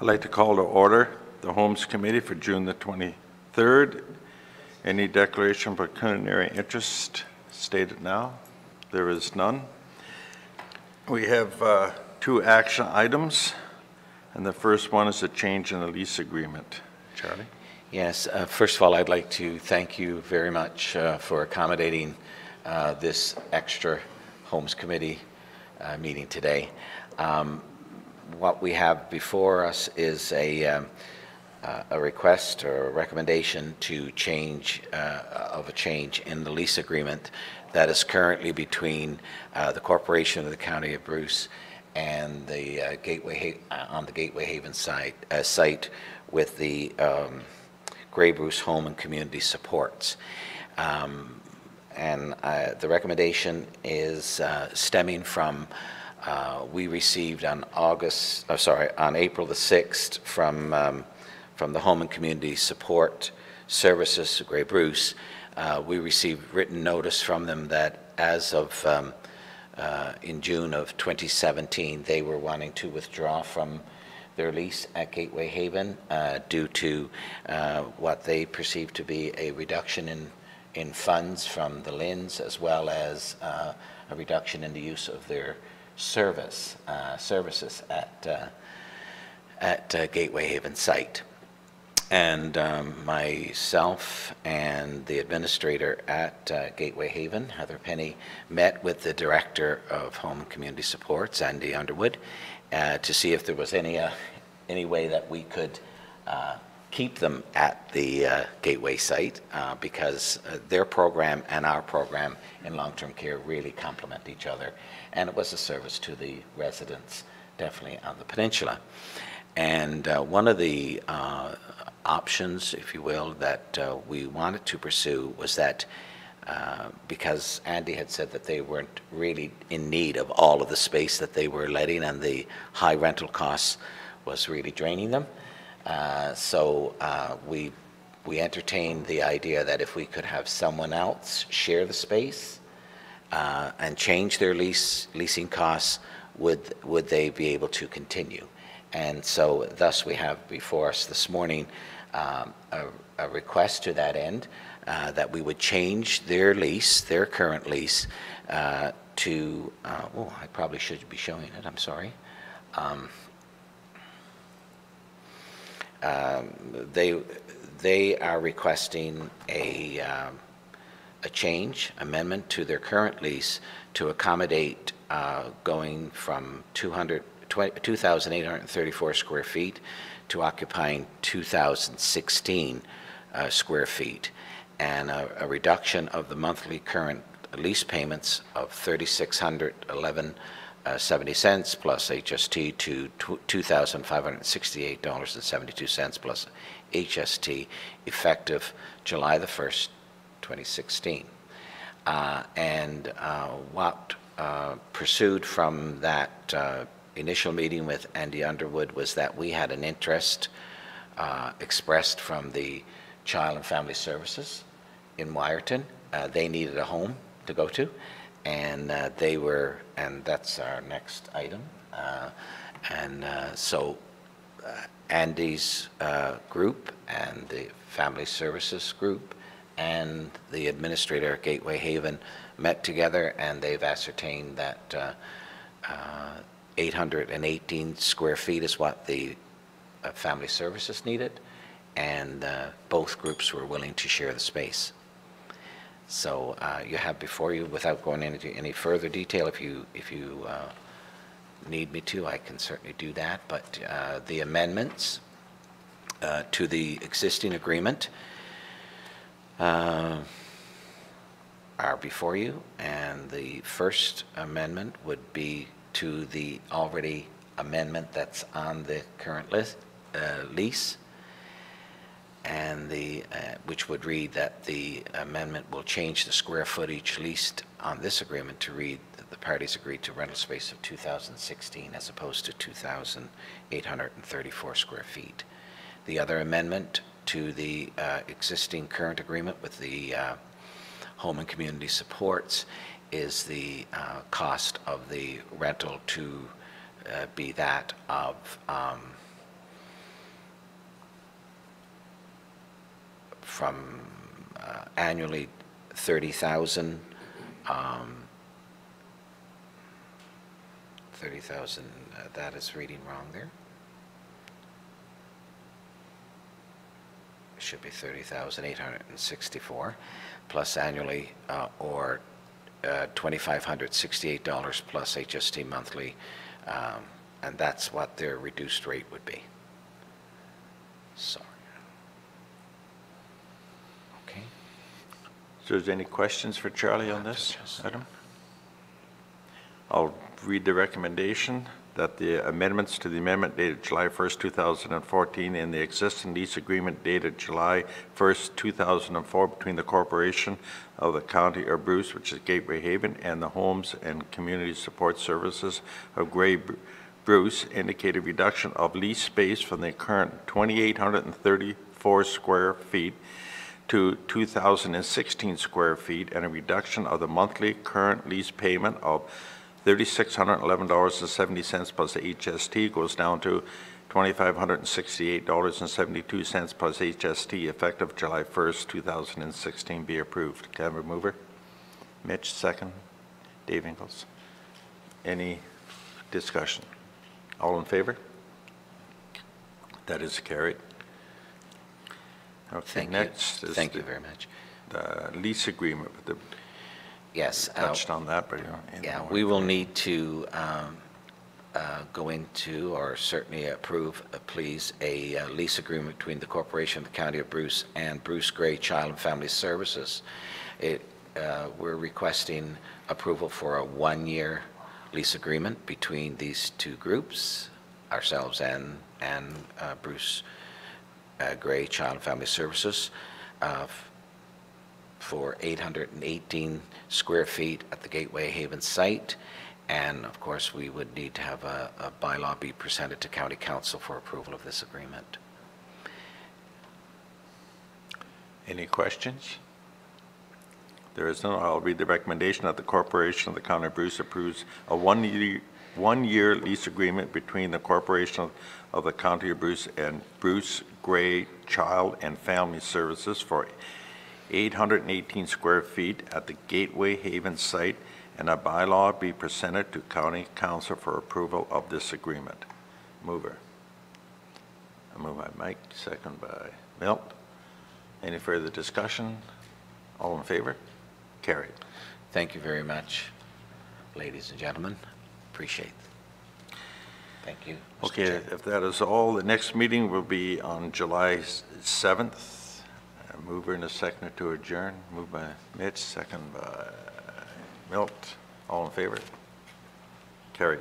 I'd like to call to order the Homes Committee for June the 23rd. Any declaration of pecuniary interest stated now? There is none. We have two action items, and the first one is a change in the lease agreement. Charlie? Yes, first of all, I'd like to thank you very much for accommodating this extra Homes Committee meeting today. What we have before us is a request or a recommendation to change in the lease agreement that is currently between the Corporation of the County of Bruce and the Gateway Haven site with the Grey Bruce Home and Community Supports. And the recommendation is stemming from we received on April the 6th from the Home and Community Support Services, Grey Bruce. We received written notice from them that as of in June of 2017, they were wanting to withdraw from their lease at Gateway Haven due to what they perceived to be a reduction in funds from the LHINs, as well as a reduction in the use of their services at Gateway Haven site. And myself and the administrator at Gateway Haven, Heather Penny, met with the Director of Home and Community Supports, Andy Underwood, to see if there was any way that we could keep them at the Gateway site because their program and our program in long-term care really complement each other, and it was a service to the residents definitely on the peninsula. And one of the options, if you will, that we wanted to pursue was that because Andy had said that they weren't really in need of all of the space that they were letting, and the high rental costs was really draining them. So we entertained the idea that if we could have someone else share the space and change their leasing costs, would they be able to continue? And so thus we have before us this morning a request to that end that we would change their lease, their current lease, to, I probably should be showing it, I'm sorry. They are requesting a amendment to their current lease to accommodate going from 2,834 square feet to occupying 2,016 square feet, and a reduction of the monthly current lease payments of $3,611.70 plus HST to $2,568.72 plus HST, effective July the 1st, 2016. And what pursued from that initial meeting with Andy Underwood was that we had an interest expressed from the Child and Family Services in Wyerton. They needed a home to go to, and and that's our next item. So Andy's group and the Family Services group and the administrator at Gateway Haven met together, and they've ascertained that 818 square feet is what the Family Services needed, and both groups were willing to share the space. So you have before you, without going into any further detail, if you need me to, I can certainly do that, but the amendments to the existing agreement are before you, and the first amendment would be to the already amendment that's on the current lease, and which would read that the amendment will change the square footage leased on this agreement to read that the parties agreed to rental space of 2,016 as opposed to 2,834 square feet. The other amendment to the existing current agreement with the Home and Community Supports is the cost of the rental to be that of from annually 30,000. 30,000, that is reading wrong there. It should be 30,864 plus annually, or $2,568 plus HST monthly, and that's what their reduced rate would be. So, okay. So is there any questions for Charlie on this item? I'll read the recommendation that the amendments to the amendment dated July 1st, 2014 and the existing lease agreement dated July 1st, 2004 between the Corporation of the County of Bruce, which is Gateway Haven, and the Homes and Community Support Services of Grey Bruce indicate a reduction of lease space from the current 2,834 square feet to 2,016 square feet and a reduction of the monthly current lease payment of $3,611.70 plus HST goes down to $2,568.72 plus HST effective July 1st, 2016 be approved. Can I have a mover? Mitch, second. Dave Ingles. Any discussion? All in favor? That is carried. Okay, Thank next you. is Thank you very much. the lease agreement with the Yes. touched on that, but Yeah, we will need to go into, or certainly approve, please, a lease agreement between the Corporation of the County of Bruce and Bruce Grey Child and Family Services. We're requesting approval for a one-year lease agreement between these two groups, ourselves and Bruce Grey Child and Family Services, for 818 square feet at the Gateway Haven site. And of course, we would need to have a bylaw be presented to County Council for approval of this agreement. Any questions? There is none. I'll read the recommendation that the Corporation of the County of Bruce approves a one-year lease agreement between the Corporation of the County of Bruce and Bruce Grey Child and Family Services for 818 square feet at the Gateway Haven site, and a bylaw be presented to County Council for approval of this agreement. Mover. I move by Mike, second by Milt. Any further discussion? All in favor? Carried. Thank you very much, ladies and gentlemen. Appreciate it. Thank you. Mr. Okay, Chair. if that is all, the next meeting will be on July 7th. A mover and a seconder to adjourn. Moved by Mitch, second by Milt. All in favor? Carried.